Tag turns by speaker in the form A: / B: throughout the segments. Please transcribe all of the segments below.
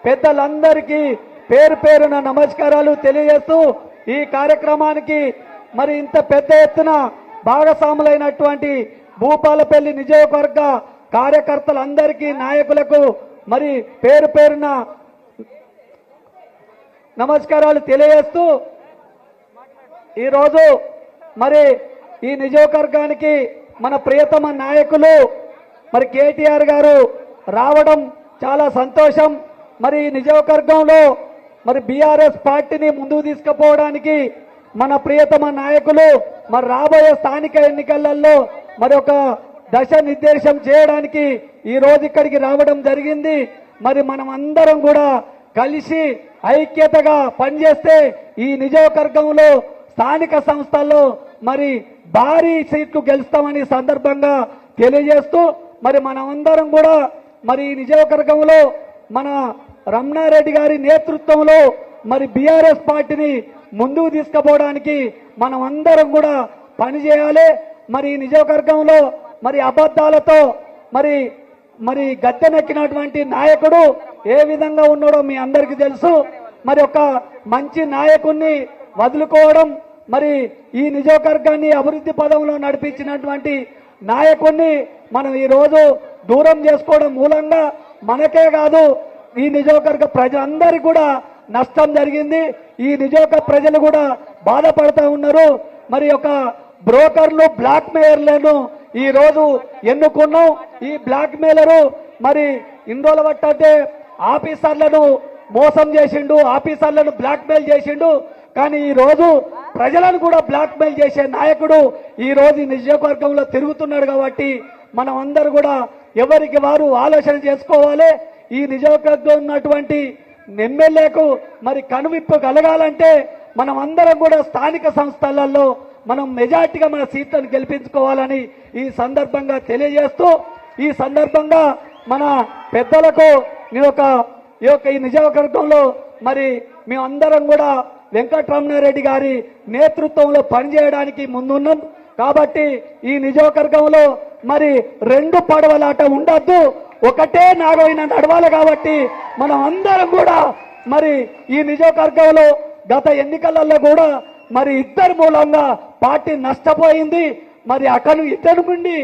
A: పెద్దలందరికీ పేరు పేరున నమస్కారాలు తెలియజేస్తూ ఈ కార్యక్రమానికి మరి ఇంత పెద్ద ఎత్తున భాగస్వాములైనటువంటి భూపాలపల్లి నియోజకవర్గ కార్యకర్తలందరికీ నాయకులకు మరి పేరు పేరున నమస్కారాలు తెలియజేస్తూ ఈరోజు మరి ఈ నియోజకవర్గానికి మన ప్రియతమ నాయకులు మరి కేటీఆర్ గారు రావడం చాలా సంతోషం। మరి ఈ నియోజకవర్గంలో మరి బీఆర్ఎస్ పార్టీని ముందుకు తీసుకుపోవడానికి మన ప్రియతమ నాయకులు మరి రాబోయే స్థానిక ఎన్నికలలో మరి ఒక దశ నిర్దేశం చేయడానికి ఈ రోజు ఇక్కడికి రావడం జరిగింది। మరి మనం అందరం కూడా కలిసి ఐక్యతగా పనిచేస్తే ఈ నియోజకవర్గంలో స్థానిక సంస్థల్లో మరి భారీ సీట్లు గెలుస్తామని సందర్భంగా తెలియజేస్తూ మరి మనమందరం కూడా మరి ఈ నియోజకవర్గంలో మన రమణారెడ్డి గారి నేతృత్వంలో మరి బీఆర్ఎస్ పార్టీని ముందుకు తీసుకుపోవడానికి మనం అందరం కూడా పనిచేయాలి। మరి ఈ నియోజకవర్గంలో మరి అబద్ధాలతో మరి మరి గద్దెనెక్కినటువంటి నాయకుడు ఏ విధంగా ఉన్నాడో మీ అందరికీ తెలుసు। మరి ఒక మంచి నాయకుడిని వదులుకోవడం మరి ఈ నియోజకవర్గాన్ని అభివృద్ధి పదంలో నడిపించినటువంటి నాయకుడిని మనం ఈ రోజు దూరం చేసుకోవడం మూలంగా మనకే కాదు ఈ నియోజకవర్గ ప్రజలందరికీ కూడా నష్టం జరిగింది। ఈ నియోజకవర్గ ప్రజలు కూడా బాధపడుతూ ఉన్నారు। మరి ఒక బ్రోకర్లు బ్లాక్ మెయిలర్లను ఈ రోజు ఎన్నుకున్నాం। ఈ బ్లాక్ మెయిలరు మరి ఇన్ని రోజుల బట్టే ఆఫీసర్లను మోసం చేసిండు, ఆఫీసర్లను బ్లాక్ మెయిల్ చేసిండు। కానీ ఈ రోజు ప్రజలను కూడా బ్లాక్ మెయిల్ చేసే నాయకుడు ఈ రోజు ఈ నియోజకవర్గంలో తిరుగుతున్నాడు। కాబట్టి మనం అందరూ కూడా ఎవరికి వారు ఆలోచన చేసుకోవాలి। ఈ నియోజకవర్గంలో ఉన్నటువంటి ఎమ్మెల్యేకు మరి కనువిప్పు కలగాలంటే మనం అందరం కూడా స్థానిక సంస్థలలో మనం మెజార్టీగా మన సీట్లను గెలిపించుకోవాలని ఈ సందర్భంగా తెలియజేస్తూ ఈ సందర్భంగా మన పెద్దలకు ఈ నియోజకవర్గంలో మరి మేమందరం కూడా వెంకటరమణారెడ్డి గారి నేతృత్వంలో పనిచేయడానికి ముందున్నాం। కాబట్టి ఈ నియోజకవర్గంలో మరి రెండు పడవలాట ఉండద్దు, ఒకటే నాగైన నడవాలి। కాబట్టి మనం అందరం కూడా మరి ఈ నియోజకవర్గంలో గత ఎన్నికలలో కూడా మరి ఇద్దరు మూలంగా పార్టీ నష్టపోయింది। మరి అక్కడ ఇద్దరు నుండి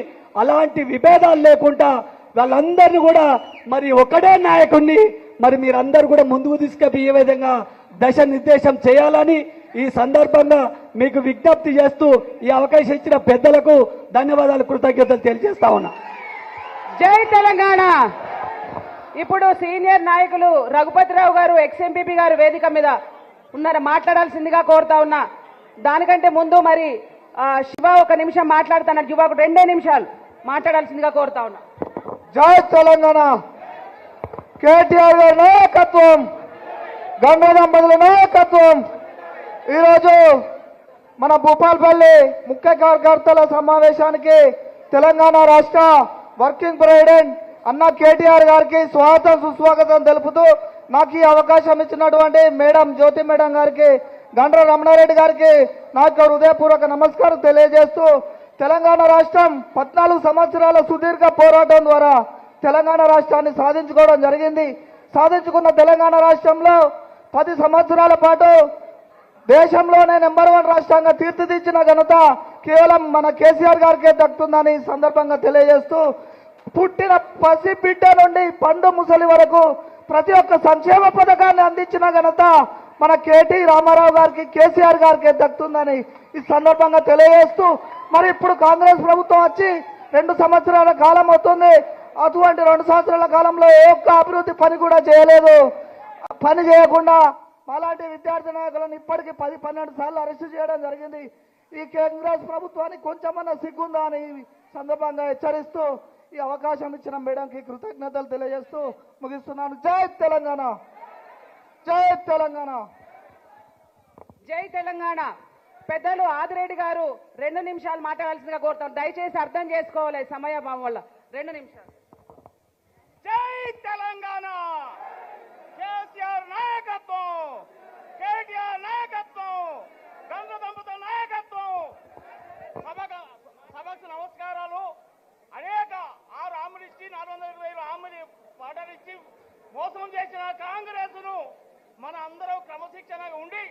A: అలాంటి విభేదాలు లేకుండా వాళ్ళందరినీ కూడా మరి ఒకటే నాయకుడిని మరి మీరందరూ కూడా ముందుకు తీసుకుపోయే విధంగా దశ నిర్దేశం చేయాలని ఈ సందర్భంగా మీకు విజ్ఞప్తి చేస్తూ ఈ అవకాశం ఇచ్చిన పెద్దలకు ధన్యవాదాలు, కృతజ్ఞతలు తెలియజేస్తా ఉన్నా।
B: జై తెలంగాణ। ఇప్పుడు సీనియర్ నాయకులు రఘుపతిరావు గారు ఎక్స్ఎంపీపీ గారు వేదిక మీద ఉన్నారు, మాట్లాడాల్సిందిగా కోరుతా ఉన్నా। దానికంటే ముందు మరి శివ ఒక నిమిషం మాట్లాడుతున్నారు, శివకు 2 నిమిషాలు మాట్లాడాల్సిందిగా కోరుతా ఉన్నా।
A: జై తెలంగాణ। కేటీఆర్ గారి నాయకత్వం, గంగా దంపతుల నాయకత్వం। ఈరోజు మన భూపాలపల్లి ముఖ్య కార్యకర్తల సమావేశానికి తెలంగాణ రాష్ట్ర వర్కింగ్ ప్రెసిడెంట్ అన్న కేటీఆర్ గారికి స్వాగతం సుస్వాగతం తెలుపుతూ నాకు ఈ అవకాశం ఇచ్చినటువంటి మేడం జ్యోతి మేడం గారికి, గండ్ర రమణారెడ్డి గారికి నాకు హృదయపూర్వక నమస్కారం తెలియజేస్తూ తెలంగాణ రాష్ట్రం 14 సంవత్సరాల సుదీర్ఘ పోరాటం ద్వారా తెలంగాణ రాష్ట్రాన్ని సాధించుకోవడం జరిగింది। సాధించుకున్న తెలంగాణ రాష్ట్రంలో 10 సంవత్సరాల పాటు దేశంలోనే నెంబర్ 1 రాష్ట్రంగా తీర్చిదిద్దిన ఘనత కేవలం మన కేసీఆర్ గారికే దక్కుతుందని సందర్భంగా తెలియజేస్తూ పుట్టిన పసి బిడ్డ నుండి పండు ముసలి వరకు ప్రతి ఒక్క సంక్షేమ పథకాన్ని అందించిన ఘనత మన కేటీ రామారావు గారికి కేసీఆర్ గారికి దక్కుతుందని ఈ సందర్భంగా తెలియజేస్తూ మరి ఇప్పుడు కాంగ్రెస్ ప్రభుత్వం వచ్చి 2 సంవత్సరాల కాలం అవుతుంది। అటువంటి 2 సంవత్సరాల కాలంలో ఏ ఒక్క అభివృద్ధి పని కూడా చేయలేదు। పని చేయకుండా అలాంటి విద్యార్థి నాయకులను ఇప్పటికీ 10-12 సార్లు అరెస్టు చేయడం జరిగింది। ఈ కాంగ్రెస్ ప్రభుత్వానికి కొంచెమన్నా సిగ్గుందా అని సందర్భంగా హెచ్చరిస్తూ ఈ అవకాశం ఇచ్చిన మేడంకి కృతజ్ఞతలు తెలియజేస్తూ ముగిస్తున్నాను। జై తెలంగాణ, జై తెలంగాణ,
B: జై తెలంగాణ। పెద్దలు ఆదిరెడ్డి గారు 2 నిమిషాలు మాట్లాడాల్సిందిగా కోరుతాం, దయచేసి అర్థం చేసుకోవాలి సమయం వల్ల 2 నిమిషాలు।
C: జై తెలంగాణ। కేసీఆర్ నాయకత్వం, కేటీఆర్ నాయకత్వం, గంగ దంపతుల నాయకత్వం। సభకు నమస్కారాలు। అనేక 6 హామీలు ఇచ్చి 420,000 హామీలు ఆర్డర్ ఇచ్చి మోసం చేసిన కాంగ్రెస్ మన అందరం క్రమశిక్షణగా ఉండి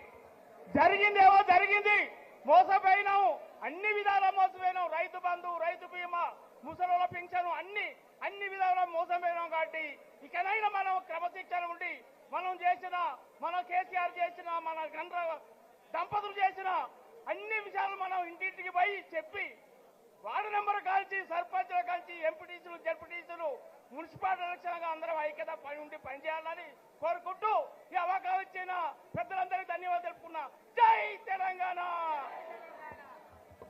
C: జరిగిందేమో జరిగింది, మోసపోయినాం, అన్ని విధాలా మోసపోయినాం. రైతు బంధు, రైతు బీమా, ముసలోళ్ళ పింఛను అన్ని విధాలా మోసపోయినాం. కాబట్టి ఇకనైనా మనం క్రమశిక్షణ ఉండి మనం చేసిన, మన కేసీఆర్ చేసిన, మన గండ్ర దంపతులు చేసిన అన్ని విషయాలు మనం ఇంటింటికి పోయి చెప్పి వార్డు నెంబర్ కాల్చి, సర్పంచ్ల కాల్చి, ఎంపీటీసీలు, జడ్పీటీసీలు, మున్సిపాలిటీ ఎలక్షన్గా అందరం ఐక్యత ఉండి పనిచేయాలని కోరుకుంటూ ఈ అవకాశం ఇచ్చిన పెద్దలందరికీ ధన్యవాదాలు తెలుపుకున్నా. జై తెలంగాణ,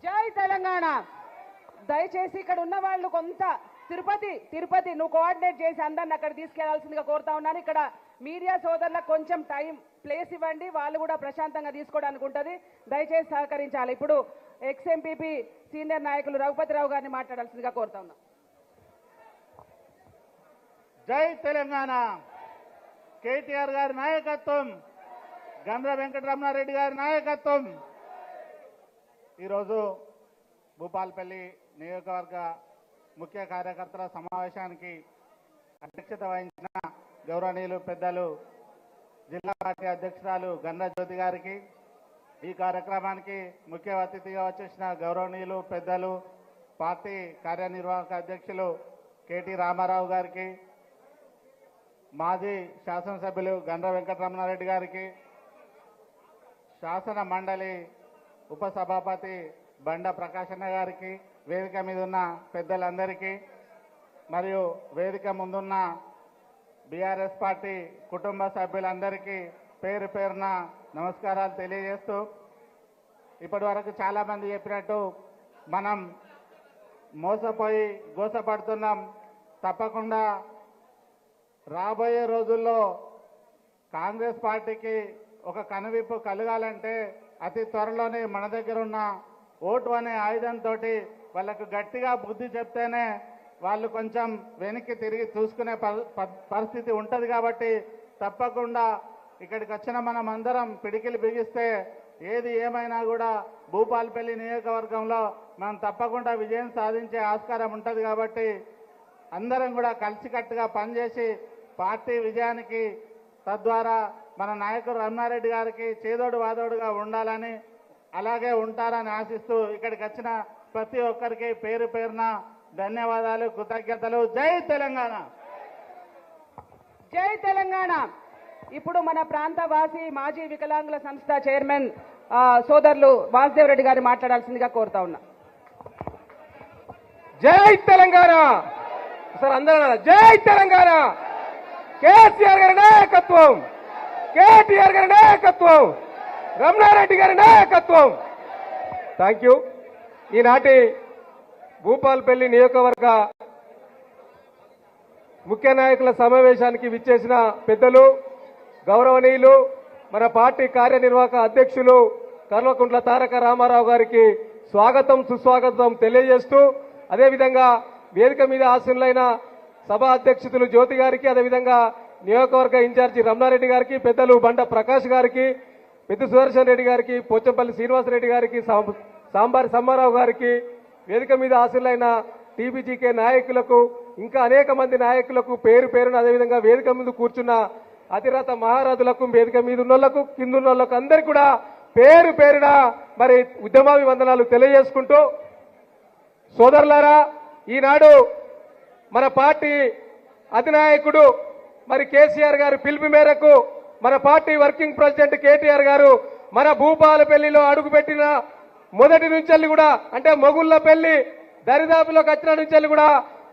B: జై తెలంగాణ. దయచేసి ఇక్కడ ఉన్న వాళ్ళు కొంత తిరుపతి నువ్వు కోఆర్డినేట్ చేసి అందరిని అక్కడ తీసుకెళ్లాల్సిందిగా కోరుతా ఉన్నాను. ఇక్కడ మీడియా సోదరులకు కొంచెం టైం ప్లేస్ ఇవ్వండి, వాళ్ళు కూడా ప్రశాంతంగా తీసుకోవడానికి ఉంటుంది. దయచేసి సహకరించాలి. ఇప్పుడు ఎక్స్ఎంపీపీ సీనియర్ నాయకులు రఘుపతిరావు గారిని మాట్లాడాల్సిందిగా కోరుతా ఉన్నాం.
D: జై తెలంగాణ. కేటీఆర్ గారి నాయకత్వం, గండ్ర వెంకటరమణారెడ్డి గారి నాయకత్వం. ఈరోజు భూపాలపల్లి నియోజకవర్గ ముఖ్య కార్యకర్తల సమావేశానికి అధ్యక్షత వహించిన గౌరవనీయులు పెద్దలు జిల్లా పార్టీ అధ్యక్షురాలు గండ్ర జ్యోతి గారికి, ఈ కార్యక్రమానికి ముఖ్య అతిథిగా వచ్చేసిన గౌరవనీయులు పెద్దలు పార్టీ కార్యనిర్వాహక అధ్యక్షులు కేటీ రామారావు గారికి, మాజీ శాసనసభ్యులు గండ్ర వెంకటరమణారెడ్డి గారికి, శాసన మండలి ఉపసభాపతి బండ ప్రకాశన్న గారికి, వేదిక మీద ఉన్న పెద్దలందరికీ మరియు వేదిక ముందున్న బీఆర్ఎస్ పార్టీ కుటుంబ సభ్యులందరికీ పేరు పేరున నమస్కారాలు తెలియజేస్తూ, ఇప్పటి వరకు చాలామంది చెప్పినట్టు మనం మోసపోయి గోసపడుతున్నాం. తప్పకుండా రాబోయే రోజుల్లో కాంగ్రెస్ పార్టీకి ఒక కనువిప్పు కలగాలంటే అతి త్వరలోనే మన దగ్గర ఉన్న ఓటు అనే ఆయుధంతో వాళ్ళకు గట్టిగా బుద్ధి చెప్తేనే వాళ్ళు కొంచెం వెనక్కి తిరిగి చూసుకునే పరిస్థితి ఉంటుంది. కాబట్టి తప్పకుండా ఇక్కడికి వచ్చిన మనం అందరం పిడికిలు బిగిస్తే ఏది ఏమైనా కూడా భూపాలపల్లి నియోజకవర్గంలో మనం తప్పకుండా విజయం సాధించే ఆస్కారం ఉంటుంది. కాబట్టి అందరం కూడా కలిసికట్టుగా పనిచేసి పార్టీ విజయానికి, తద్వారా మన నాయకుడు రమణారెడ్డి గారికి చేదోడు వాదోడుగా ఉండాలని, అలాగే ఉంటారని ఆశిస్తూ ఇక్కడికి వచ్చిన ప్రతి ఒక్కరికి పేరు పేరున ధన్యవాదాలు, కృతజ్ఞతలు. జై తెలంగాణ,
B: జై తెలంగాణ. ఇప్పుడు మన ప్రాంత వాసి మాజీ వికలాంగుల సంస్థ చైర్మన్ సోదరులు వాసుదేవ్ రెడ్డి గారిని మాట్లాడాల్సిందిగా కోరుతా ఉన్నా.
E: జై తెలంగాణ. సార్ అందరూ జై తెలంగాణ. కేసీఆర్ గారి నాయకత్వం, కేటీఆర్ గారి నాయకత్వం, రమణారెడ్డి గారి నాయకత్వం. Thank you. ఈనాటి భూపాలపల్లి నియోజకవర్గ ముఖ్య నాయకుల సమావేశానికి విచ్చేసిన పెద్దలు, గౌరవనీయులు, మన పార్టీ కార్యనిర్వాహక అధ్యక్షులు కల్వకుంట్ల తారక రామారావు గారికి స్వాగతం సుస్వాగతం తెలియజేస్తూ, అదేవిధంగా వేదిక మీద ఆశీనులైన సభా అధ్యక్షులు జ్యోతి గారికి, అదేవిధంగా నియోజకవర్గ ఇన్ఛార్జి రమణారెడ్డి గారికి, పెద్దలు బండ ప్రకాష్ గారికి, పెద్ద సుదర్శన్ రెడ్డి గారికి, పోచంపల్లి శ్రీనివాసరెడ్డి గారికి, సాంబారి సమ్మారావు గారికి, వేదిక మీద ఆశీనులైన టీబీజీకే నాయకులకు, ఇంకా అనేక మంది నాయకులకు పేరు పేరున, అదేవిధంగా వేదిక ముందు కూర్చున్న అతిరథ మహారాజులకు, వేదిక మీద ఉన్నోళ్లకు, కిందున్న వాళ్ళకు అందరికీ కూడా పేరు పేరున మరి ఉద్యమాభివందనాలు తెలియజేసుకుంటూ, సోదరులారా, ఈనాడు మన పార్టీ అధినాయకుడు మరి కేసీఆర్ గారి పిలుపు మేరకు మన పార్టీ వర్కింగ్ ప్రెసిడెంట్ కేటీఆర్ గారు మన భూపాలపల్లిలో అడుగుపెట్టిన మొదటి నుంచి కూడా, అంటే మొగుళ్లపల్లి దరిదాపులోకి వచ్చిన నుంచి కూడా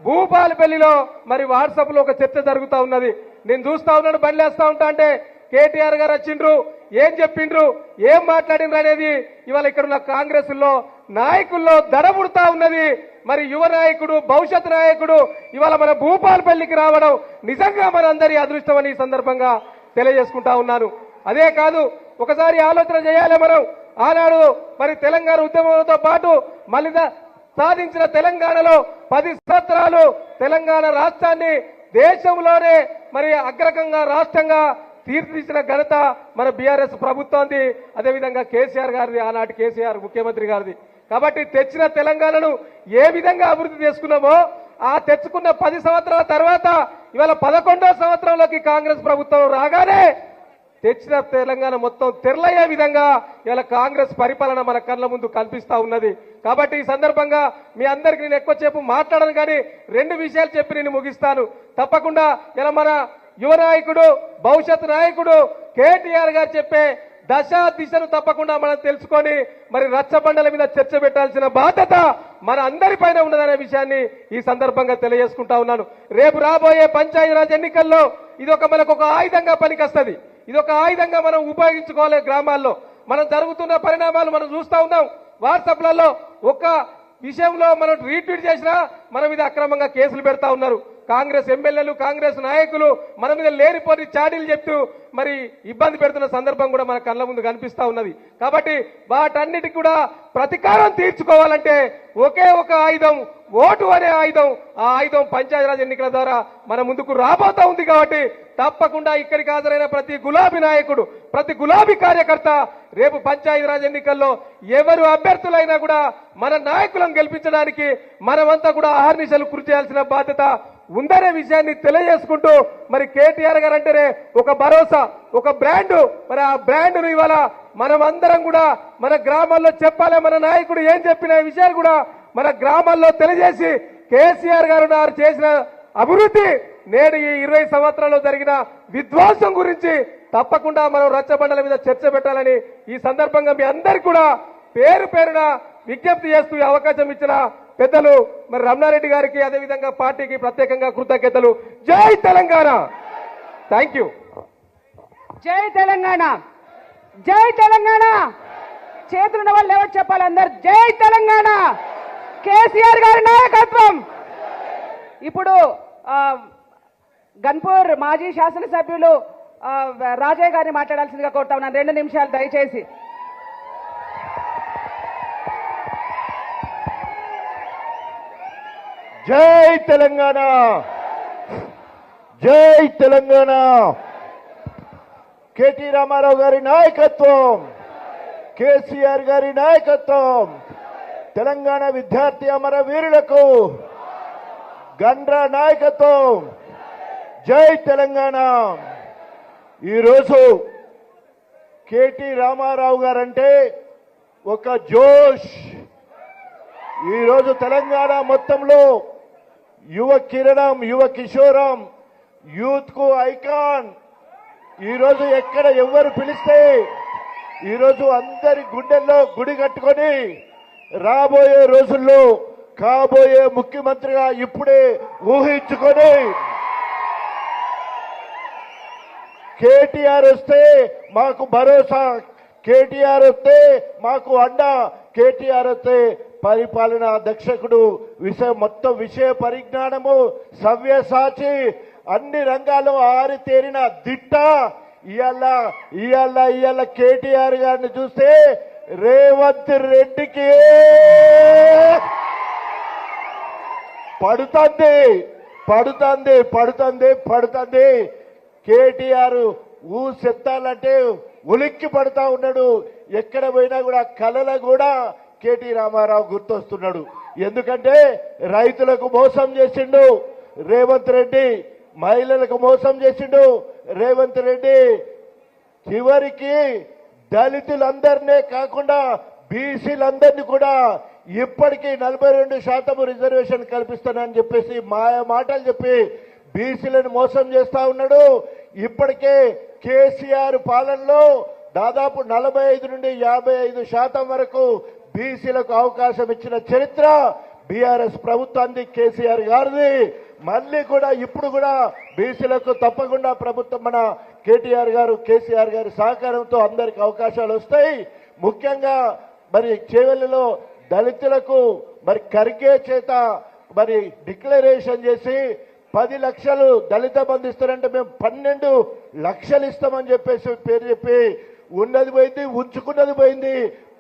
E: భూపాలపల్లిలో మరి వాట్సాప్ లో ఒక చర్చ జరుగుతూ ఉన్నది. నేను చూస్తా ఉన్నాను, బండ్లేస్తా ఉంటా అంటే కేటీఆర్ గారు వచ్చిండ్రు, ఏం చెప్పిండ్రు, ఏం మాట్లాడిండ్రు అనేది ఇవాళ ఇక్కడ ఉన్న కాంగ్రెస్ లో నాయకుల్లో దడబుడతా ఉన్నది. మరి యువ నాయకుడు, భవిష్యత్ నాయకుడు ఇవాళ మన భూపాలపల్లికి రావడం నిజంగా మనందరి అదృష్టం అని ఈ సందర్భంగా తెలియజేసుకుంటా ఉన్నాను. అదే కాదు, ఒకసారి ఆలోచన చేయాలి మనం. ఆనాడు మరి తెలంగాణ ఉద్యమంతో పాటు మళ్ళీ సాధించిన తెలంగాణలో 10 సంవత్సరాలు తెలంగాణ రాష్ట్రాన్ని దేశంలోనే మరి అగ్రకంగా రాష్ట్రంగా తీర్చిదిద్దిన ఘనత మన బీఆర్ఎస్ ప్రభుత్వాన్ని, అదేవిధంగా కేసీఆర్ గారిది, ఆనాటి కేసీఆర్ ముఖ్యమంత్రి గారిది. కాబట్టి తెచ్చిన తెలంగాణను ఏ విధంగా అభివృద్ధి చేసుకున్నామో, ఆ తెచ్చుకున్న 10 సంవత్సరాల తర్వాత ఇవాళ 11వ సంవత్సరంలోకి కాంగ్రెస్ ప్రభుత్వం రాగానే తెచ్చిన తెలంగాణ మొత్తం తెరలయ్యే విధంగా ఇలా కాంగ్రెస్ పరిపాలన మన కళ్ళ ముందు కనిపిస్తా ఉన్నది. కాబట్టి ఈ సందర్భంగా మీ అందరికి నేను ఎక్కువసేపు మాట్లాడను, కానీ 2 విషయాలు చెప్పి నేను ముగిస్తాను. తప్పకుండా ఇలా మన యువ నాయకుడు, భవిష్యత్ నాయకుడు కేటీఆర్ గారు చెప్పే దశ దిశను తప్పకుండా మనం తెలుసుకొని మరి రచ్చబండల మీద చర్చ పెట్టాల్సిన బాధ్యత మన అందరిపైన ఉన్నదనే విషయాన్ని ఈ సందర్భంగా తెలియజేసుకుంటా ఉన్నాను. రేపు రాబోయే పంచాయతీరాజ్ ఎన్నికల్లో ఇది మనకు ఒక ఆయుధంగా పనికొస్తుంది. ఇది ఒక ఆయుధంగా మనం ఉపయోగించుకోవాలి. గ్రామాల్లో మనం జరుగుతున్న పరిణామాలు మనం చూస్తా ఉన్నాం. వాట్సాప్లలో ఒక్క విషయంలో మనం రీట్వీట్ చేసినా మన మీద అక్రమంగా కేసులు పెడతా ఉన్నారు. కాంగ్రెస్ ఎమ్మెల్యేలు, కాంగ్రెస్ నాయకులు మన మీద లేనిపోని చాడీలు చెప్తూ మరి ఇబ్బంది పెడుతున్న సందర్భం కూడా మన కళ్ళ ముందు కనిపిస్తా ఉన్నది. కాబట్టి వాటన్నిటికి కూడా ప్రతీకారం తీర్చుకోవాలంటే ఒకే ఒక ఆయుధం, ఓటు అనే ఆయుధం. ఆ ఆయుధం పంచాయతీరాజ్ ఎన్నికల ద్వారా మన ముందుకు రాబోతా ఉంది. కాబట్టి తప్పకుండా ఇక్కడికి హాజరైన ప్రతి గులాబీ నాయకుడు, ప్రతి గులాబీ కార్యకర్త రేపు పంచాయతీరాజ్ ఎన్నికల్లో ఎవరు అభ్యర్థులైనా కూడా మన నాయకులను గెలిపించడానికి మనమంతా కూడా అహర్నిశలు కృషి చేయాల్సిన బాధ్యత ఉందనే విషయాన్ని తెలియజేసుకుంటూ మరి కేటీఆర్ గారు అంటేనే ఒక భరోసా, ఒక బ్రాండ్. మరి ఆ బ్రాండ్ను ఇవాళ మనమందరం కూడా మన గ్రామాల్లో చెప్పాలి. మన నాయకుడు ఏం చెప్పిన విషయాలు కూడా మన గ్రామాల్లో తెలియజేసి కేసీఆర్ గారు చేసిన అభివృద్ధి, నేడు ఈ 20 సంవత్సరాల్లో జరిగిన విధ్వంసం గురించి తప్పకుండా మనం రచ్చబండల మీద చర్చ పెట్టాలని ఈ సందర్భంగా మీ అందరికీ కూడా పేరు పేరున విజ్ఞప్తి చేస్తూ ఈ అవకాశం ఇచ్చిన పెద్దలు మరి రమణారెడ్డి గారికి, అదేవిధంగా పార్టీకి ప్రత్యేకంగా కృతజ్ఞతలు. జై తెలంగాణ. Thank you.
B: జై తెలంగాణ, జై తెలంగాణ. చేతులున్న వాళ్ళు ఎవరు చెప్పాలి? అందరు జై తెలంగాణ. కేసీఆర్ గారి నాయకత్వం. ఇప్పుడు గన్పూర్ మాజీ శాసనసభ్యులు రాజయ్య గారిని మాట్లాడాల్సిందిగా కోరుతా ఉన్నాను. 2 నిమిషాలు దయచేసి.
F: జై తెలంగాణ, జై తెలంగాణ. కేటీ రామారావు గారి నాయకత్వం, కేసీఆర్ గారి నాయకత్వం, తెలంగాణ విద్యార్థి అమర వీరులకు గండ్ర నాయకత్వం. జై తెలంగాణ. ఈరోజు కేటీ రామారావు గారంటే ఒక జోష్. ఈరోజు తెలంగాణ మొత్తంలో యువ కిరణం, యువ కిషోరం, యూత్ కు ఐకాన్. ఈరోజు ఎక్కడ ఎవరు పిలిస్తే ఈరోజు అందరి గుండెల్లో గుడి కట్టుకొని రాబోయే రోజుల్లో కాబోయే ముఖ్యమంత్రిగా ఇప్పుడే ఊహించుకొని కేటీఆర్ వస్తే మాకు భరోసా, కేటీఆర్ వస్తే మాకు అండ, కేటీఆర్ వస్తే పరిపాలనా దక్షకుడు, మొత్తం విషయ పరిజ్ఞానము, సవ్యసాచి, అన్ని రంగాల్లో ఆరితేరిన దిట్ట. ఇవాళ కేటీఆర్ గారిని చూస్తే రేవంత్ రెడ్డికి పడుతుంది పడుతుంది పడుతుంది పడుతుంది. కేటీఆర్ ఊసెత్తాలంటే ఉలిక్కి పడతా ఉన్నాడు. ఎక్కడ పోయినా కూడా కళలో కూడా కేటీ రామారావు గుర్తొస్తున్నాడు. ఎందుకంటే రైతులకు మోసం చేసిండు రేవంత్ రెడ్డి, మహిళలకు మోసం చేసిండు రేవంత్ రెడ్డి. చివరికి దళితులందరినీ కాకుండా బీసీలందరినీ కూడా ఇప్పటికీ 42% రిజర్వేషన్ కల్పిస్తానని చెప్పేసి మాయ మాటలు చెప్పి బీసీలను మోసం చేస్తా ఉన్నాడు. ఇప్పటికే కేసీఆర్ పాలనలో దాదాపు 45 నుండి 55% వరకు బీసీలకు అవకాశం ఇచ్చిన చరిత్ర బీఆర్ఎస్ ప్రభుత్వాన్ని, కేసీఆర్ గారిది. మళ్ళీ కూడా ఇప్పుడు కూడా బీసీలకు తప్పకుండా ప్రభుత్వం మన కేసీఆర్ గారి సహకారంతో అందరికి అవకాశాలు వస్తాయి. ముఖ్యంగా మరి చేవెళ్లలో దళితులకు మరి ఖర్గే చేత మరి డిక్లరేషన్ చేసి 10 లక్షలు దళిత బంధు ఇస్తారంటే మేము 12 లక్షలు ఇస్తామని చెప్పేసి పేరు చెప్పి ఉన్నది పోయింది, ఉంచుకున్నది పోయింది.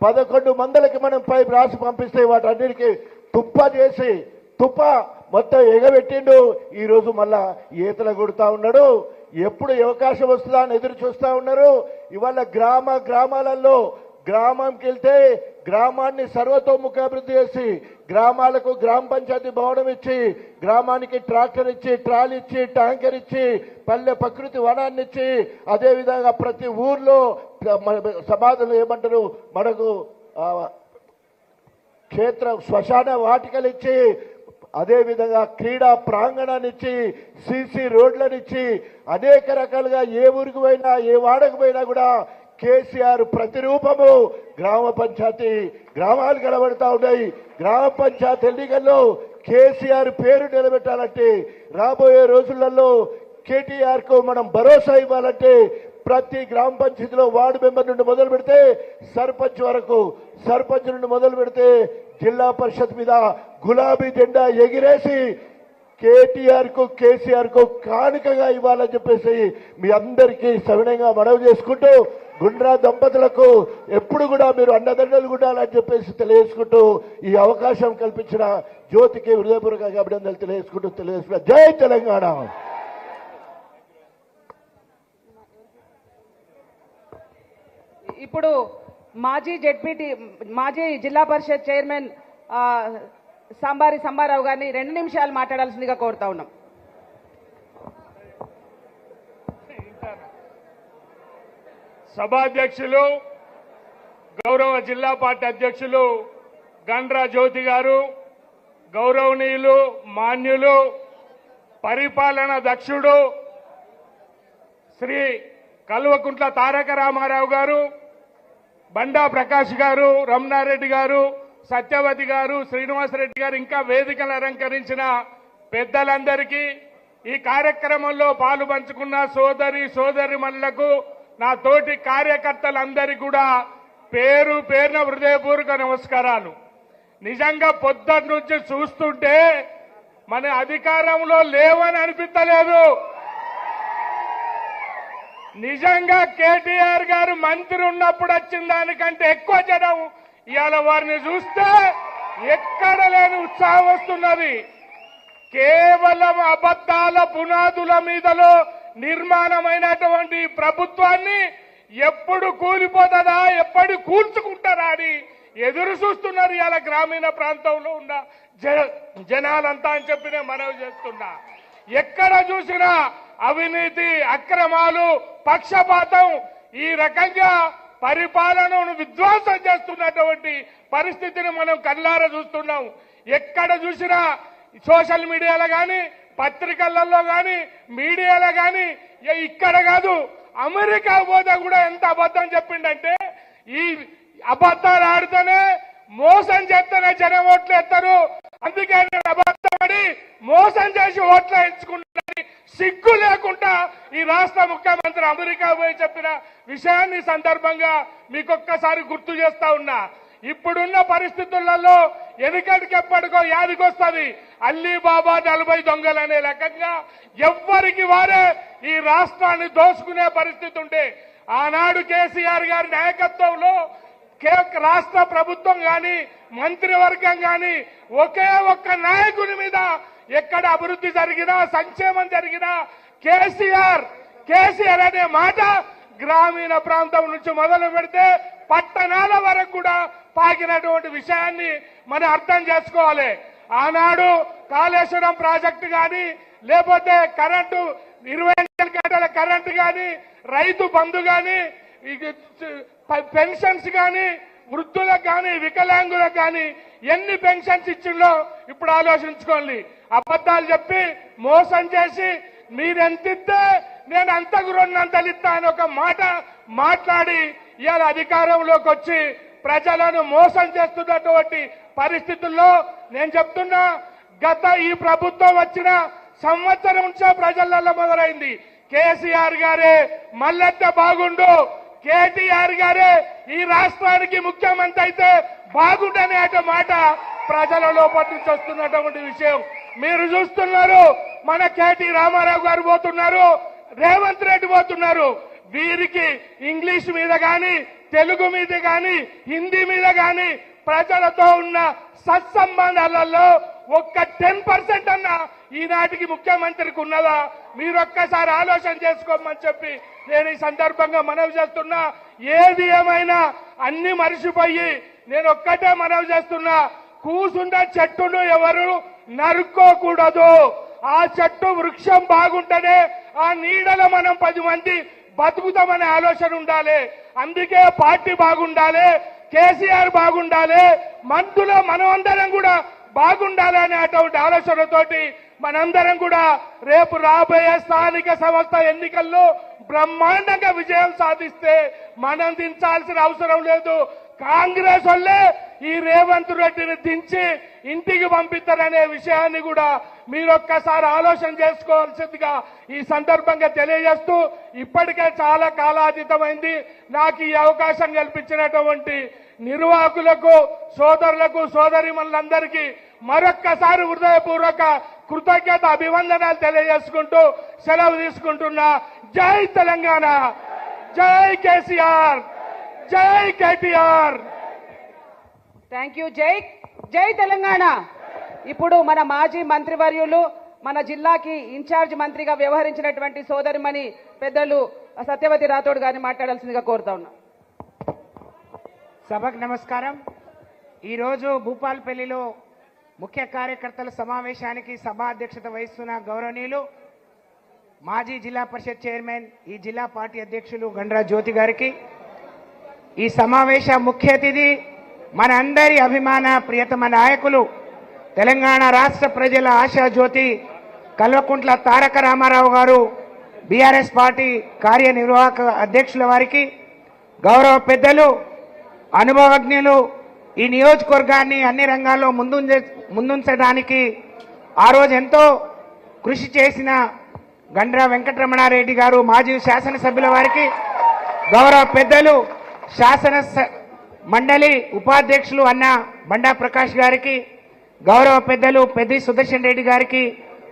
F: 11 మందలకి మనం పై రాసి పంపిస్తే వాటన్నిటికీ తుప్ప మొత్తం ఎగబెట్టిండు. ఈ రోజు మళ్ళా ఈతల కొడుతా ఉన్నాడు. ఎప్పుడు అవకాశం వస్తుందా అని ఎదురు చూస్తా ఉన్నారు. ఇవాళ గ్రామాలలో గ్రామంకి వెళ్తే గ్రామాన్ని సర్వతోముఖాభివృద్ధి చేసి గ్రామాలకు గ్రామ పంచాయతీ భవనం ఇచ్చి గ్రామానికి ట్రాక్టర్ ఇచ్చి ట్రాలీ ఇచ్చి ట్యాంకర్ ఇచ్చి పల్లె ప్రకృతి వనాన్ని ఇచ్చి అదేవిధంగా ప్రతి ఊర్లో సమాధులు ఏమంటారు మనకు క్షేత్ర శ్మశాన వాటికలు ఇచ్చి అదేవిధంగా క్రీడా ప్రాంగణాన్ని ఇచ్చి సీసీ రోడ్లను ఇచ్చి అనేక రకాలుగా ఏ ఊరికి పోయినా ఏ వాడకు పోయినా కూడా కేసీఆర్ ప్రతిరూపము గ్రామ పంచాయతీ గ్రామాలు కనబడతా ఉన్నాయి. గ్రామ పంచాయతీ ఎన్నికల్లో కేసీఆర్ పేరు నిలబెట్టాలంటే రాబోయే రోజులలో కేటీఆర్ కు మనం భరోసా ఇవ్వాలంటే ప్రతి గ్రామ పంచాయతీలో వార్డు మెంబర్ నుండి మొదలు పెడితే సర్పంచ్ వరకు, సర్పంచ్ నుండి మొదలు పెడితే జిల్లా పరిషత్ మీద గులాబీ జెండా ఎగిరేసి కేటీఆర్ కు కేసీఆర్ కు కానుకగా ఇవ్వాలని చెప్పేసి మీ అందరికీ సవినయంగా మనవి చేసుకుంటూ గుండ్రా దంపతులకు ఎప్పుడు కూడా మీరు అండదండలు ఉండాలని చెప్పేసి తెలియజేసుకుంటూ ఈ అవకాశం కల్పించిన జ్యోతికి హృదయపూర్వక అభినందనలు తెలియజేసుకుంటూ జై తెలంగాణ.
B: ఇప్పుడు మాజీ జిల్లా పరిషత్ చైర్మన్ సంబారి సంబారావు గారిని 2 నిమిషాలు మాట్లాడాల్సిందిగా కోరుతా ఉన్నాం.
C: సభాధ్యక్షులు గౌరవ జిల్లా పార్టీ అధ్యక్షులు గండ్రా జ్యోతి గారు, గౌరవనీయులు మాన్యులు పరిపాలన దక్షుడు శ్రీ కల్వకుంట్ల తారక రామారావు గారు, బండా ప్రకాష్ గారు, రమణారెడ్డి గారు, సత్యవతి గారు, శ్రీనివాసరెడ్డి గారు, ఇంకా వేదికలు అలంకరించిన పెద్దలందరికీ, ఈ కార్యక్రమంలో పాలు పంచుకున్న సోదరిమణులకు, నా తోటి కార్యకర్తలందరికీ కూడా పేరు పేరున హృదయపూర్వక నమస్కారాలు. నిజంగా పొద్దున్న నుంచి చూస్తుంటే మన అధికారంలో లేవని అనిపించలేదు. నిజంగా కేటీఆర్ గారు మంత్రి ఉన్నప్పుడు వచ్చిన దానికంటే ఎక్కువ జనం ఇవాళ వారిని చూస్తే ఎక్కడ లేని ఉత్సాహం వస్తున్నది. కేవలం అబద్దాల పునాదుల మీదలో నిర్మాణమైనటువంటి ప్రభుత్వాన్ని ఎప్పుడు కూలిపోతుందా, ఎప్పుడు కూల్చుకుంటారా అని ఎదురు చూస్తున్నారు ఇవాళ గ్రామీణ ప్రాంతంలో ఉన్న జనాలంతా అని చెప్పి నేను మనవి చేస్తున్నా. ఎక్కడ చూసినా అవినీతి, అక్రమాలు, పక్షపాతం, ఈ రకంగా పరిపాలనను విధ్వంసం చేస్తున్నటువంటి పరిస్థితిని మనం కళ్ళారా చూస్తున్నాం. ఎక్కడ చూసినా సోషల్ మీడియాలో కానీ, పత్రికలలో కానీ, మీడియాలో కానీ, ఇక్కడ కాదు అమెరికా పోతే కూడా ఎంత అబద్ధం చెప్పిండంటే, ఈ అబద్ధాలు ఆడితేనే మోసం చేస్తేనే జనం ఓట్లు ఎత్తారు, అందుకే అబద్ధం ఆడి మోసం చేసి ఓట్లు ఎంచుకుంటారని సిగ్గు లేకుండా ఈ రాష్ట్ర ముఖ్యమంత్రి అమెరికా పోయి చెప్పిన విషయాన్ని సందర్భంగా మీకొక్కసారి గుర్తు చేస్తా ఉన్నా. ఇప్పుడున్న పరిస్థితులలో ఎన్నికటికెప్పటికో యాదికొస్తుంది అల్లీబాబా 40 దొంగలనే రకంగా ఎవ్వరికి వారే ఈ రాష్ట్రాన్ని దోసుకునే పరిస్థితి ఉంటే, ఆనాడు కేసీఆర్ గారి నాయకత్వంలో రాష్ట్ర ప్రభుత్వం కానీ, మంత్రివర్గం కానీ ఒకే ఒక్క నాయకుని మీద ఎక్కడ అభివృద్ధి జరిగినా, సంక్షేమం జరిగినా కేసీఆర్ అనే మాట గ్రామీణ ప్రాంతం నుంచి మొదలు పెడితే పట్టణాల వరకు కూడా పాకినటువంటి విషయాన్ని మనం అర్థం చేసుకోవాలి. ఆనాడు కాళేశ్వరం ప్రాజెక్టు కానీ, లేకపోతే కరెంటు 24 గంటల కరెంటు కానీ, రైతు బంధు కానీ, పెన్షన్స్ కానీ, వృద్ధులకు కానీ, వికలాంగులకు కానీ ఎన్ని పెన్షన్స్ ఇచ్చిందో ఇప్పుడు ఆలోచించుకోండి. అబద్దాలు చెప్పి మోసం చేసి మీరెంతిస్తే నేను అంతకు 200 ఇస్తా అని ఒక మాట మాట్లాడి ఇవాళ అధికారంలోకి వచ్చి ప్రజలను మోసం చేస్తున్నటువంటి పరిస్థితుల్లో నేను చెప్తున్నా, గత ఈ ప్రభుత్వం వచ్చిన సంవత్సరం నుంచే ప్రజలలో మొదలైంది. కేసీఆర్ గారే మల్లెత్త బాగుండు, కేటీఆర్ గారే ఈ రాష్ట్రానికి ముఖ్యమంత్రి అయితే బాగుండనే మాట ప్రజల లోపల నుంచి వస్తున్నటువంటి విషయం మీరు చూస్తున్నారు. మన కేటీ రామారావు గారు పోతున్నారు, రేవంత్ రెడ్డి పోతున్నారు. వీరికి ఇంగ్లీష్ మీద కానీ, తెలుగు మీద కానీ, హిందీ మీద కానీ ప్రజలతో ఉన్న సత్సంబంధాలలో ఒక్క 10% అన్న ఈనాటికి ముఖ్యమంత్రికి ఉన్నదా? మీరు ఒక్కసారి ఆలోచన చేసుకోమని చెప్పి నేను ఈ సందర్భంగా మనవి చేస్తున్నా. ఏది ఏమైనా అన్ని మరిచిపోయి నేను ఒక్కటే మనవి చేస్తున్నా, కూసుండే చెట్టును ఎవరు నరుక్కోకూడదు. ఆ చెట్టు వృక్షం బాగుంటేనే ఆ నీడలో మనం 10 మంది బతుకుతామనే ఆలోచన ఉండాలి. అందుకే పార్టీ బాగుండాలి, కేసీఆర్ బాగుండాలి, మంత్రులు మనమందరం కూడా బాగుండాలి అనేటువంటి ఆలోచనతోటి మనందరం కూడా రేపు రాబోయే స్థానిక సంస్థ ఎన్నికల్లో బ్రహ్మాండంగా విజయం సాధిస్తే మనం దించాల్సిన అవసరం లేదు. కాంగ్రెస్ వల్లే ఈ రేవంత్ రెడ్డిని దించి ఇంటికి పంపిస్తారనే విషయాన్ని కూడా మీరొక్కసారి ఆలోచన చేసుకోవాల్సిందిగా ఈ సందర్భంగా తెలియజేస్తూ, ఇప్పటికే చాలా కాలాతీతమైంది. నాకు ఈ అవకాశం కల్పించినటువంటి నిర్వాహకులకు, సోదరులకు, సోదరిమణులందరికీ మరొక్కసారి హృదయపూర్వక కృతజ్ఞత అభివందనాలు తెలియజేసుకుంటూ సెలవు తీసుకుంటున్నా. జై తెలంగాణ, జై కేసీఆర్, జై కేటీఆర్.
B: Thank you. జై జై తెలంగాణ. ఇప్పుడు మన మాజీ మంత్రివర్యులు, మన జిల్లాకి ఇన్ఛార్జ్ మంత్రిగా వ్యవహరించినటువంటి సోదరిమణి పెద్దలు సత్యవతి రాథోడ్ గారిని మాట్లాడాల్సిందిగా కోరుతా ఉన్నా.
G: సభకు నమస్కారం. ఈరోజు భూపాలపల్లిలో ముఖ్య కార్యకర్తల సమావేశానికి సభా అధ్యక్షత వహిస్తున్న గౌరవనీయులు మాజీ జిల్లా పరిషత్ చైర్మన్, ఈ జిల్లా పార్టీ అధ్యక్షులు గండ్రా జ్యోతి గారికి, ఈ సమావేశ ముఖ్య అతిథి మన అందరి అభిమాన ప్రియతమ నాయకులు, తెలంగాణ రాష్ట్ర ప్రజల ఆశా జ్యోతి కల్వకుంట్ల తారక రామారావు గారు, బీఆర్ఎస్ పార్టీ కార్యనిర్వాహక అధ్యక్షుల వారికి, గౌరవ పెద్దలు, అనుభవజ్ఞులు, ఈ నియోజకవర్గాన్ని అన్ని రంగాల్లో ముందుంచడానికి ఆ రోజు ఎంతో కృషి చేసిన గండ్రా వెంకటరమణారెడ్డి గారు, మాజీ శాసనసభ్యుల వారికి, గౌరవ పెద్దలు శాసన మండలి ఉపాధ్యక్షులు అన్న బండా ప్రకాష్ గారికి, గౌరవ పెద్దలు పెద్ది సుదర్శన్ రెడ్డి గారికి,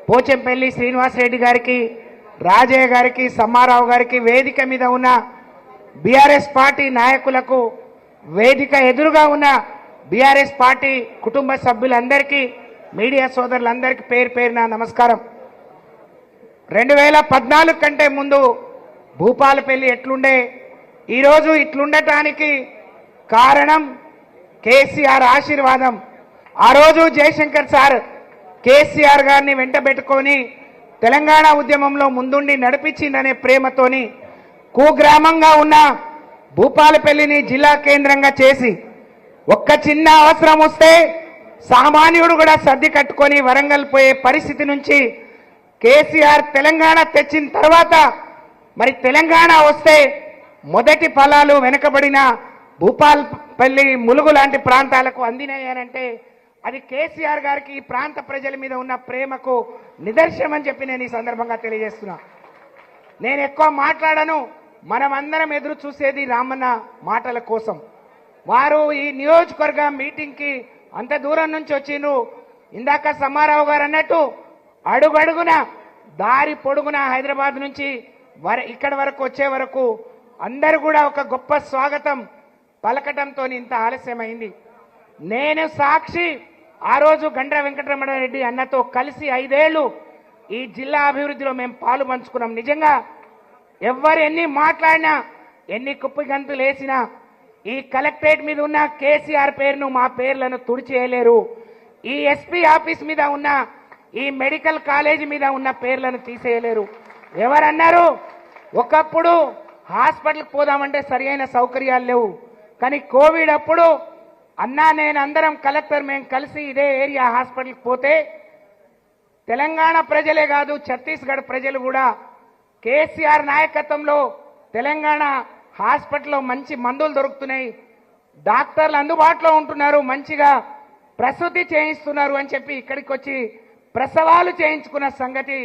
G: పోచంపల్లి శ్రీనివాసరెడ్డి గారికి, రాజయ్య గారికి, సమ్మారావు గారికి, వేదిక మీద ఉన్న బీఆర్ఎస్ పార్టీ నాయకులకు, వేదిక ఎదురుగా ఉన్న బీఆర్ఎస్ పార్టీ కుటుంబ సభ్యులందరికీ, మీడియా సోదరులందరికీ పేరు పేరున నమస్కారం. 2014 కంటే ముందు భూపాలపల్లి ఎట్లుండే, ఈరోజు ఇట్లుండటానికి కారణం కేసీఆర్ ఆశీర్వాదం. ఆ రోజు జయశంకర్ సార్ కేసీఆర్ గారిని వెంట పెట్టుకొని తెలంగాణ ఉద్యమంలో ముందుండి నడిపించిందనే ప్రేమతోని కుగ్రామంగా ఉన్న భూపాలపల్లిని జిల్లా కేంద్రంగా చేసి, ఒక్క చిన్న అవసరం వస్తే సామాన్యుడు కూడా సర్ది కట్టుకొని వరంగల్ పోయే పరిస్థితి నుంచి కేసీఆర్ తెలంగాణ తెచ్చిన తర్వాత, మరి తెలంగాణ వస్తే మొదటి ఫలాలు వెనుకబడిన భూపాలపల్లి, ములుగు లాంటి ప్రాంతాలకు అందినాయనంటే అది కేసీఆర్ గారికి ఈ ప్రాంత ప్రజల మీద ఉన్న ప్రేమకు నిదర్శనం అని చెప్పి నేను ఈ సందర్భంగా తెలియజేస్తున్నా. నేను ఎక్కువ మాట్లాడను, మనమందరం ఎదురు చూసేది రామన్న మాటల కోసం. వారు ఈ నియోజకవర్గ మీటింగ్కి అంత దూరం నుంచి వచ్చిండ్రు. ఇందాక సమ్మారావు గారు అన్నట్టు అడుగడుగున దారి పొడుగున హైదరాబాద్ నుంచి ఇక్కడి వరకు వచ్చే వరకు అందరూ కూడా ఒక గొప్ప స్వాగతం పలకటంతో ఇంత ఆలస్యమైంది. నేను సాక్షి, ఆ రోజు గండ్రా వెంకటరమణారెడ్డి అన్నతో కలిసి 5 ఏళ్లు ఈ జిల్లా అభివృద్ధిలో మేము పాలు పంచుకున్నాం. నిజంగా ఎవరు ఎన్ని మాట్లాడినా, ఎన్ని కుప్పి గంతులు వేసినా ఈ కలెక్టరేట్ మీద ఉన్న కేసీఆర్ పేరును, మా పేర్లను తుడిచేయలేరు. ఈ ఎస్పీ ఆఫీస్ మీద ఉన్న, ఈ మెడికల్ కాలేజీ మీద ఉన్న పేర్లను తీసేయలేరు. ఎవరన్నారు ఒకప్పుడు హాస్పిటల్కి పోదామంటే సరైన సౌకర్యాలు లేవు, కానీ కోవిడ్ అప్పుడు అన్నా నేను అందరం కలెక్టర్ మేము కలిసి ఇదే ఏరియా హాస్పిటల్కి పోతే తెలంగాణ ప్రజలే కాదు ఛత్తీస్గఢ్ ప్రజలు కూడా కేసీఆర్ నాయకత్వంలో తెలంగాణ హాస్పిటల్లో మంచి మందులు దొరుకుతున్నాయి, డాక్టర్లు అందుబాటులో ఉంటున్నారు, మంచిగా ప్రసూతి చేయిస్తున్నారు అని చెప్పి ఇక్కడికి వచ్చి ప్రసవాలు చేయించుకున్న సంగతి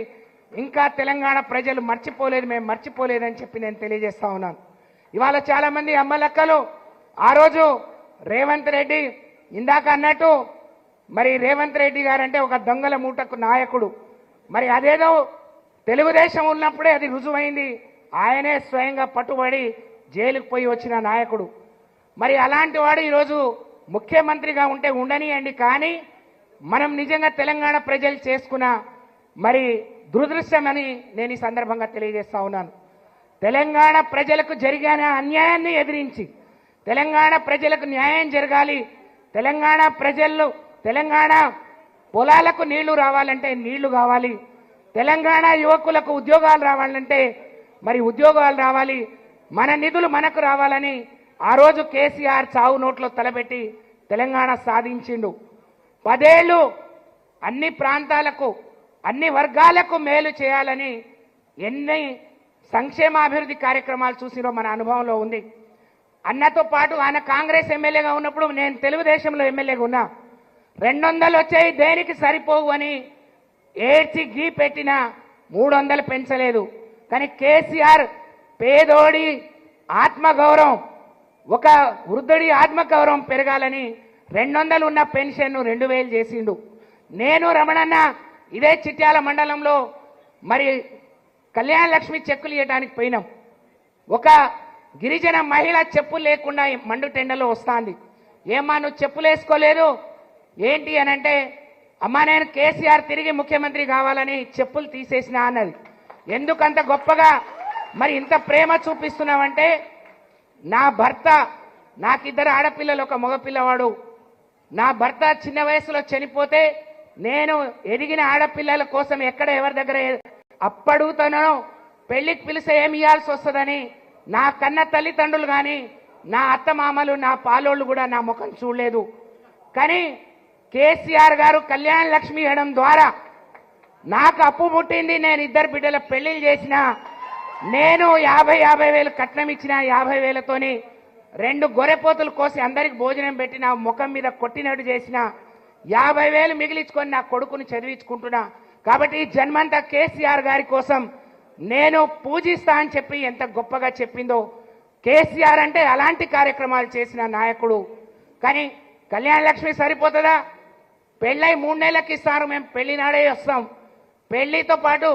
G: ఇంకా తెలంగాణ ప్రజలు మర్చిపోలేదు, మేము మర్చిపోలేదని చెప్పి నేను తెలియజేస్తా ఉన్నాను. ఇవాళ చాలా మంది అమ్మలక్కలు ఆ రోజు రేవంత్ రెడ్డి ఇందాక అన్నట్టు, మరి రేవంత్ రెడ్డి గారంటే ఒక దొంగల మూటకు నాయకుడు. మరి అదేదో తెలుగుదేశం ఉన్నప్పుడే అది రుజువైంది, ఆయనే స్వయంగా పట్టుబడి జైలుకు పోయి వచ్చిన నాయకుడు. మరి అలాంటి వాడు ఈరోజు ముఖ్యమంత్రిగా ఉంటే ఉండనియండి, కానీ మనం నిజంగా తెలంగాణ ప్రజలు చేసుకున్న మరి దురదృష్టమని నేను ఈ సందర్భంగా తెలియజేస్తా ఉన్నాను. తెలంగాణ ప్రజలకు జరిగిన అన్యాయాన్ని ఎదిరించి, తెలంగాణ ప్రజలకు న్యాయం జరగాలి, తెలంగాణ పొలాలకు నీళ్లు రావాలంటే నీళ్లు కావాలి, తెలంగాణ యువకులకు ఉద్యోగాలు రావాలంటే మరి ఉద్యోగాలు రావాలి, మన నిధులు మనకు రావాలని ఆ రోజు కేసీఆర్ చావు నోట్లో తలపెట్టి తెలంగాణ సాధించిండు. 10 ఏళ్లు అన్ని ప్రాంతాలకు అన్ని వర్గాలకు మేలు చేయాలని ఎన్ని సంక్షేమాభివృద్ధి కార్యక్రమాలు చూసినో మన అనుభవంలో ఉంది. అన్నతో పాటు ఆయన కాంగ్రెస్ ఎమ్మెల్యేగా ఉన్నప్పుడు నేను తెలుగుదేశంలో ఎమ్మెల్యేగా ఉన్నా. 200 వచ్చాయి దేనికి సరిపోవు అని ఏడ్చి గీ పెట్టిన 300 పెంచలేదు. కానీ కేసీఆర్ పేదోడి ఆత్మగౌరవం, ఒక వృద్ధుడి ఆత్మగౌరవం పెరగాలని 200 ఉన్న పెన్షన్ 2000 చేసిండు. నేను రమణన్న ఇదే చిట్యాల మండలంలో మరి కళ్యాణ లక్ష్మి చెక్కులు ఇవ్వడానికి పోయినాం. ఒక గిరిజన మహిళ చెప్పులు లేకుండా మండు టెండలో వస్తాంది. ఏమ్మా నువ్వు చెప్పులు వేసుకోలేదు ఏంటి అని అంటే, అమ్మా నేను కేసీఆర్ తిరిగి ముఖ్యమంత్రి కావాలని చెప్పులు తీసేసిన అన్నది. ఎందుకంత గొప్పగా మరి ఇంత ప్రేమ చూపిస్తున్నావంటే, నా భర్త, నాకిద్దరు ఆడపిల్లలు, ఒక మగపిల్లవాడు, నా భర్త చిన్న వయసులో చనిపోతే నేను ఎదిగిన ఆడపిల్లల కోసం ఎక్కడ ఎవరి దగ్గర అప్పడుగుతానో పెళ్లికి పిలిస్తే ఏమి ఇవ్వాల్సి వస్తుందని నా కన్న తల్లిదండ్రులు కానీ నా అత్తమామలు నా పాలోళ్ళు కూడా నా ముఖం చూడలేదు. కానీ కేసీఆర్ గారు కళ్యాణ లక్ష్మి ఇవ్వడం ద్వారా నాకు అప్పు పుట్టింది. నేను 2 బిడ్డల పెళ్లిళ్ళు చేసిన, నేను 50 వేలు కట్నం ఇచ్చిన, 50 వేలతోని 2 గొర్రెపోతులు కోసి అందరికి భోజనం పెట్టిన, ముఖం మీద కొట్టినట్టు చేసిన, 50 వేలు మిగిలించుకొని నా కొడుకుని చదివించుకుంటున్నా. కాబట్టి ఈ జన్మంతా కేసీఆర్ గారి కోసం నేను పూజిస్తా అని చెప్పి ఎంత గొప్పగా చెప్పిందో. కేసీఆర్ అంటే అలాంటి కార్యక్రమాలు చేసిన నాయకుడు. కానీ కళ్యాణ లక్ష్మి సరిపోతుందా? పెళ్ళై 3 నెలలకి ఇస్తారు, మేము పెళ్లి నాడే వస్తాం. పెళ్లితో పాటు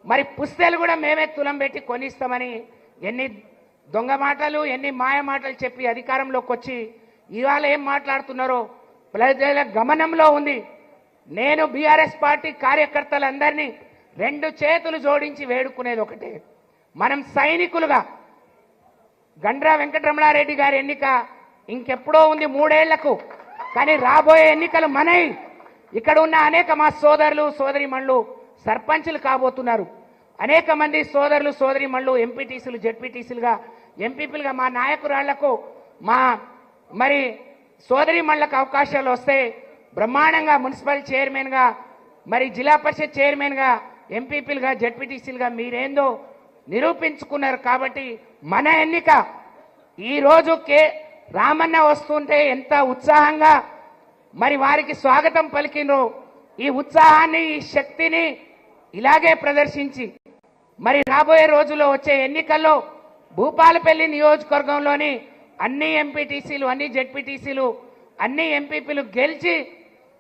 G: మరి పుస్తలు కూడా మేమే తులం పెట్టి కొనిస్తామని ఎన్ని దొంగ మాటలు, ఎన్ని మాయ మాటలు చెప్పి అధికారంలోకి వచ్చి ఇవాళ ఏం మాట్లాడుతున్నారో ప్రజల గమనంలో ఉంది. నేను బీఆర్ఎస్ పార్టీ కార్యకర్తలందరినీ 2 చేతులు జోడించి వేడుకునేది ఒకటే, మనం సైనికులుగా గండ్రా వెంకటరమణారెడ్డి గారి ఎన్నిక ఇంకెప్పుడో ఉంది 3 ఏళ్లకు. కానీ రాబోయే ఎన్నికలు మనై. ఇక్కడ ఉన్న అనేక మా సోదరులు సోదరిమణులు సర్పంచులు కాబోతున్నారు. అనేక మంది సోదరులు సోదరిమణులు ఎంపీటీసీలు, జెడ్పీటీసీలుగా, ఎంపీపీలుగా మా నాయకురాళ్లకు, మా మరి సోదరిమణులకు అవకాశాలు వస్తే బ్రహ్మాండంగా మున్సిపల్ చైర్మన్గా, మరి జిల్లా పరిషత్ చైర్మన్గా, ఎంపీపీలుగా, జెడ్పీటీసీలుగా మీరేందో నిరూపించుకున్నారు. కాబట్టి మన ఎన్నిక ఈరోజు రామన్న వస్తుంటే ఎంత ఉత్సాహంగా మరి వారికి స్వాగతం పలికినో, ఈ ఉత్సాహాన్ని, ఈ శక్తిని ఇలాగే ప్రదర్శించి మరి రాబోయే రోజుల్లో వచ్చే ఎన్నికల్లో భూపాలపల్లి నియోజకవర్గంలోని అన్ని ఎంపీటీసీలు, అన్ని జెడ్పీటీసీలు, అన్ని ఎంపీపీలు గెలిచి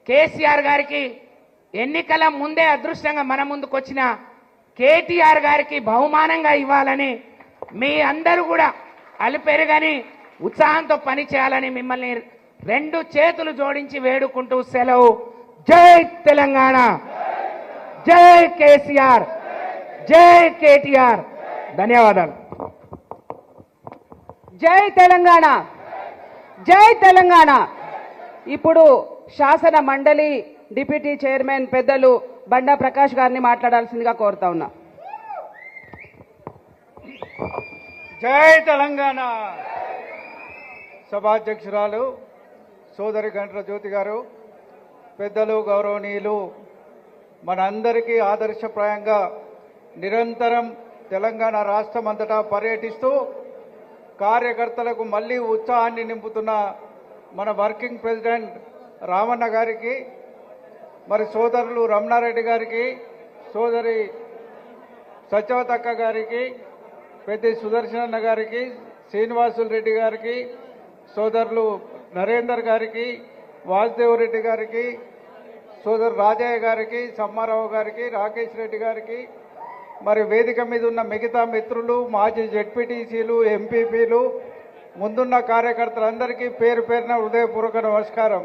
G: కేసీఆర్ గారికి ఎన్నికల ముందే అదృష్టంగా మన ముందుకు వచ్చిన కేటీఆర్ గారికి బహుమానంగా ఇవ్వాలని మీ అందరూ కూడా అలుపెరుగని ఉత్సాహంతో పని చేయాలని మిమ్మల్ని 2 చేతులు జోడించి వేడుకుంటూ సెలవు. జై తెలంగాణ, జై కేసీఆర్, జై కేటీఆర్. ధన్యవాదాలు.
B: జై తెలంగాణ, జై తెలంగాణ. ఇప్పుడు శాసన మండలి డిప్యూటీ చైర్మన్ పెద్దలు బండా ప్రకాష్ గారిని మాట్లాడాల్సిందిగా కోరుతా ఉన్నా.
H: జై తెలంగాణ. సభాధ్యక్షురాలు సోదరి గంట్ర జ్యోతి గారు, పెద్దలు, గౌరవనీయులు, మనందరికీ ఆదర్శప్రాయంగా నిరంతరం తెలంగాణ రాష్ట్రం అంతటా పర్యటిస్తూ కార్యకర్తలకు మళ్లీ ఉత్సాహాన్ని నింపుతున్న మన వర్కింగ్ ప్రెసిడెంట్ రామన్న గారికి, మరి సోదరులు రమణారెడ్డి గారికి, సోదరి సత్యవతక్క గారికి, పెద్ద సుదర్శనన్న గారికి, శ్రీనివాసులు రెడ్డి గారికి, సోదరులు నరేందర్ గారికి, వాసుదేవ్ రెడ్డి గారికి, సోదరు రాజయ్య గారికి, సమ్మారావు గారికి, రాకేష్ రెడ్డి గారికి, మరి వేదిక మీద ఉన్న మిగతా మిత్రులు, మాజీ జెడ్పీటీసీలు, ఎంపీపీలు, ముందున్న కార్యకర్తలందరికీ పేరు పేరున హృదయపూర్వక నమస్కారం.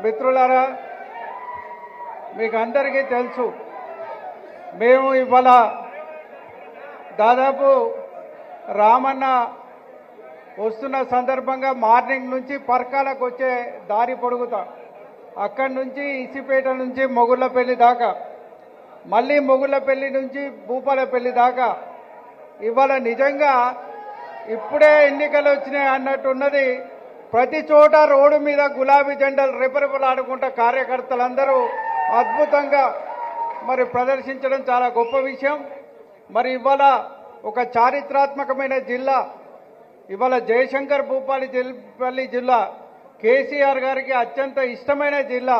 H: మిత్రులారా, మీకు అందరికీ తెలుసు, మేము ఇవాళ దాదాపు రామన్న వస్తున్న సందర్భంగా మార్నింగ్ నుంచి పర్కాలకు వచ్చే దారి పొడుగుతా అక్కడి నుంచి ఇసిపేట నుంచి మొగుళ్ళపల్లి దాకా మళ్ళీ మొగుళ్ళపల్లి నుంచి భూపాలపల్లి దాకా ఇవాళ నిజంగా ఇప్పుడే ఎన్నికలు వచ్చినాయి అన్నట్టున్నది. ప్రతి చోట రోడ్డు మీద గులాబీ జెండాలు రెపరెపలాడుకుంటా కార్యకర్తలందరూ అద్భుతంగా మరి ప్రదర్శించడం చాలా గొప్ప విషయం. మరి ఇవాళ ఒక చారిత్రాత్మకమైన జిల్లా, ఇవాళ జయశంకర్ భూపాలపల్లి జిల్లా కేసీఆర్ గారికి అత్యంత ఇష్టమైన జిల్లా.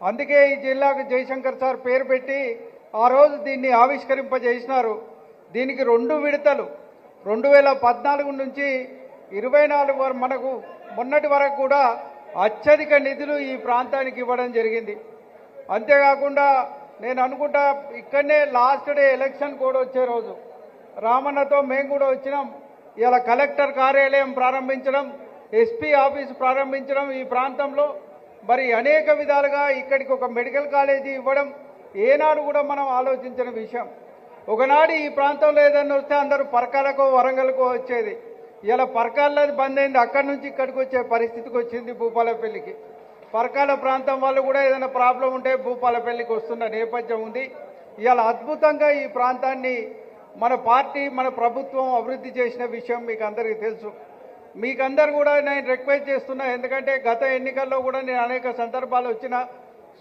H: అందుకే ఈ జిల్లాకు జయశంకర్ సార్ పేరు పెట్టి ఆ రోజు దీన్ని ఆవిష్కరింపజేసినారు. దీనికి 2 విడతలు 2014 నుంచి 24 వరకు మనకు మొన్నటి వరకు కూడా అత్యధిక నిధులు ఈ ప్రాంతానికి ఇవ్వడం జరిగింది. అంతేకాకుండా నేను అనుకుంటా ఇక్కడనే లాస్ట్ డే ఎలక్షన్ కూడా వచ్చే రోజు రామన్నతో మేము కూడా వచ్చినాం. ఇలా కలెక్టర్ కార్యాలయం ప్రారంభించడం, ఎస్పీ ఆఫీసు ప్రారంభించడం, ఈ ప్రాంతంలో మరి అనేక విధాలుగా ఇక్కడికి ఒక మెడికల్ కాలేజీ ఇవ్వడం ఏనాడు కూడా మనం ఆలోచించిన విషయం. ఒకనాడు ఈ ప్రాంతంలో ఏదైనా వస్తే అందరూ పరకాలకో వరంగల్కో వచ్చేది. ఇలా పరకాలది బంద్ అయింది, అక్కడి నుంచి ఇక్కడికి వచ్చే పరిస్థితికి వచ్చింది భూపాలపల్లికి. పరకాల ప్రాంతం వాళ్ళు కూడా ఏదైనా ప్రాబ్లం ఉంటే భూపాలపల్లికి వస్తున్న నేపథ్యం ఉంది. ఇవాళ అద్భుతంగా ఈ ప్రాంతాన్ని మన పార్టీ మన ప్రభుత్వం అభివృద్ధి చేసిన విషయం మీకు అందరికీ తెలుసు. మీకందరు కూడా నేను రిక్వెస్ట్ చేస్తున్నా, ఎందుకంటే గత ఎన్నికల్లో కూడా నేను అనేక సందర్భాలు వచ్చిన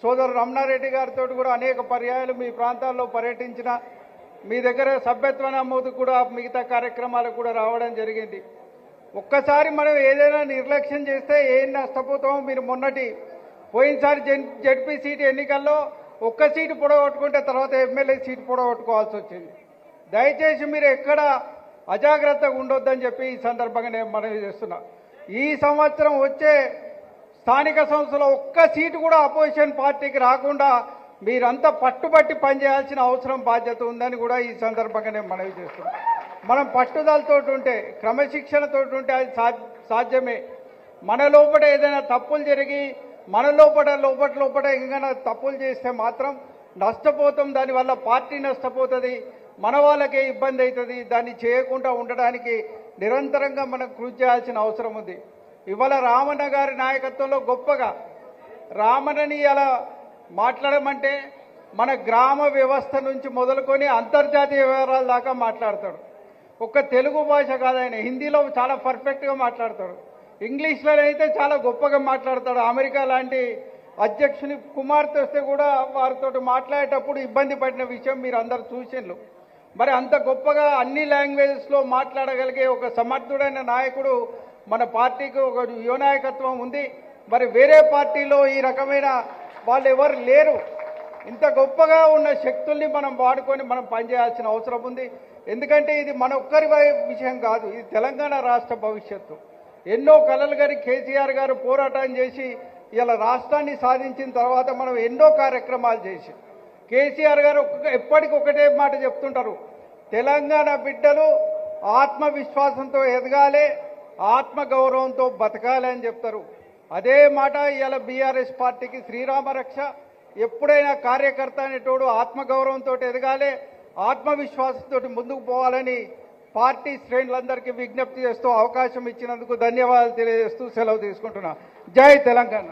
H: సోదరు రమణారెడ్డి గారితో కూడా అనేక పర్యాయాలు మీ ప్రాంతాల్లో పర్యటించిన, మీ దగ్గర సభ్యత్వ నమోదు కూడా మిగతా కార్యక్రమాలకు కూడా రావడం జరిగింది. ఒక్కసారి మనం ఏదైనా నిర్లక్ష్యం చేస్తే ఏం నష్టపోతామో మీరు పోయినసారి జడ్పీ సీటు ఎన్నికల్లో 1 సీటు పొడగొట్టుకుంటే తర్వాత ఎమ్మెల్యే సీటు పొడగొట్టుకోవాల్సి వచ్చింది. దయచేసి మీరు ఎక్కడ అజాగ్రత్తగా ఉండొద్దని చెప్పి ఈ సందర్భంగా నేను మనవి చేస్తున్నా. ఈ సంవత్సరం వచ్చే స్థానిక సంస్థలో 1 సీటు కూడా అపోజిషన్ పార్టీకి రాకుండా మీరంతా పట్టుబట్టి పనిచేయాల్సిన అవసరం బాధ్యత ఉందని కూడా ఈ సందర్భంగా నేను మనవి చేస్తున్నా. మనం పట్టుదలతో ఉంటే, క్రమశిక్షణతో ఉంటే అది సాధ్యమే. మన లోపల ఏదైనా తప్పులు జరిగి మన లోపల ఇంకా తప్పులు చేస్తే మాత్రం నష్టపోతాం. దానివల్ల పార్టీ నష్టపోతుంది, మన వాళ్ళకే ఇబ్బంది అవుతుంది. దాన్ని చేయకుండా ఉండడానికి నిరంతరంగా మనం కృషి చేయాల్సిన అవసరం ఉంది. ఇవాళ రామన్న గారి నాయకత్వంలో గొప్పగా రామన్నని ఇలా మాట్లాడమంటే మన గ్రామ వ్యవస్థ నుంచి మొదలుకొని అంతర్జాతీయ వ్యవహారాల దాకా మాట్లాడతాడు. ఒక్క తెలుగు భాష కాదు, ఆయన హిందీలో చాలా పర్ఫెక్ట్గా మాట్లాడతాడు, ఇంగ్లీష్లో అయితే చాలా గొప్పగా మాట్లాడతాడు. అమెరికా లాంటి అధ్యక్షుని కుమార్తె వస్తే కూడా వారితో మాట్లాడేటప్పుడు ఇబ్బంది పడిన విషయం మీరు అందరు చూసిండ్రు. మరి అంత గొప్పగా అన్ని లాంగ్వేజెస్లో మాట్లాడగలిగే ఒక సమర్థుడైన నాయకుడు మన పార్టీకి ఒక యువ నాయకత్వం ఉంది. మరి వేరే పార్టీలో ఈ రకమైన వాళ్ళు ఎవరు లేరు. ఇంత గొప్పగా ఉన్న శక్తుల్ని మనం వాడుకొని మనం పనిచేయాల్సిన అవసరం ఉంది. ఎందుకంటే ఇది మన ఒక్కరి విషయం కాదు, ఇది తెలంగాణ రాష్ట్ర భవిష్యత్తు. ఎన్నో కలలు గారి కేసీఆర్ గారు పోరాటం చేసి ఇలా రాష్ట్రాన్ని సాధించిన తర్వాత మనం ఎన్నో కార్యక్రమాలు చేసి, కేసీఆర్ గారు ఎప్పటికొకటే మాట చెప్తుంటారు, తెలంగాణ బిడ్డలు ఆత్మవిశ్వాసంతో ఎదగాలి, ఆత్మగౌరవంతో బతకాలి అని చెప్తారు. అదే మాట ఇలా బీఆర్ఎస్ పార్టీకి శ్రీరామ రక్ష. ఎప్పుడైనా కార్యకర్త అనేటోడు ఆత్మగౌరవంతో ఎదగాలి, ఆత్మవిశ్వాసంతో ముందుకు పోవాలని పార్టీ శ్రేణులందరికీ విజ్ఞప్తి చేస్తూ అవకాశం ఇచ్చినందుకు ధన్యవాదాలు తెలియజేస్తూ సెలవు తీసుకుంటున్నా. జై తెలంగాణ.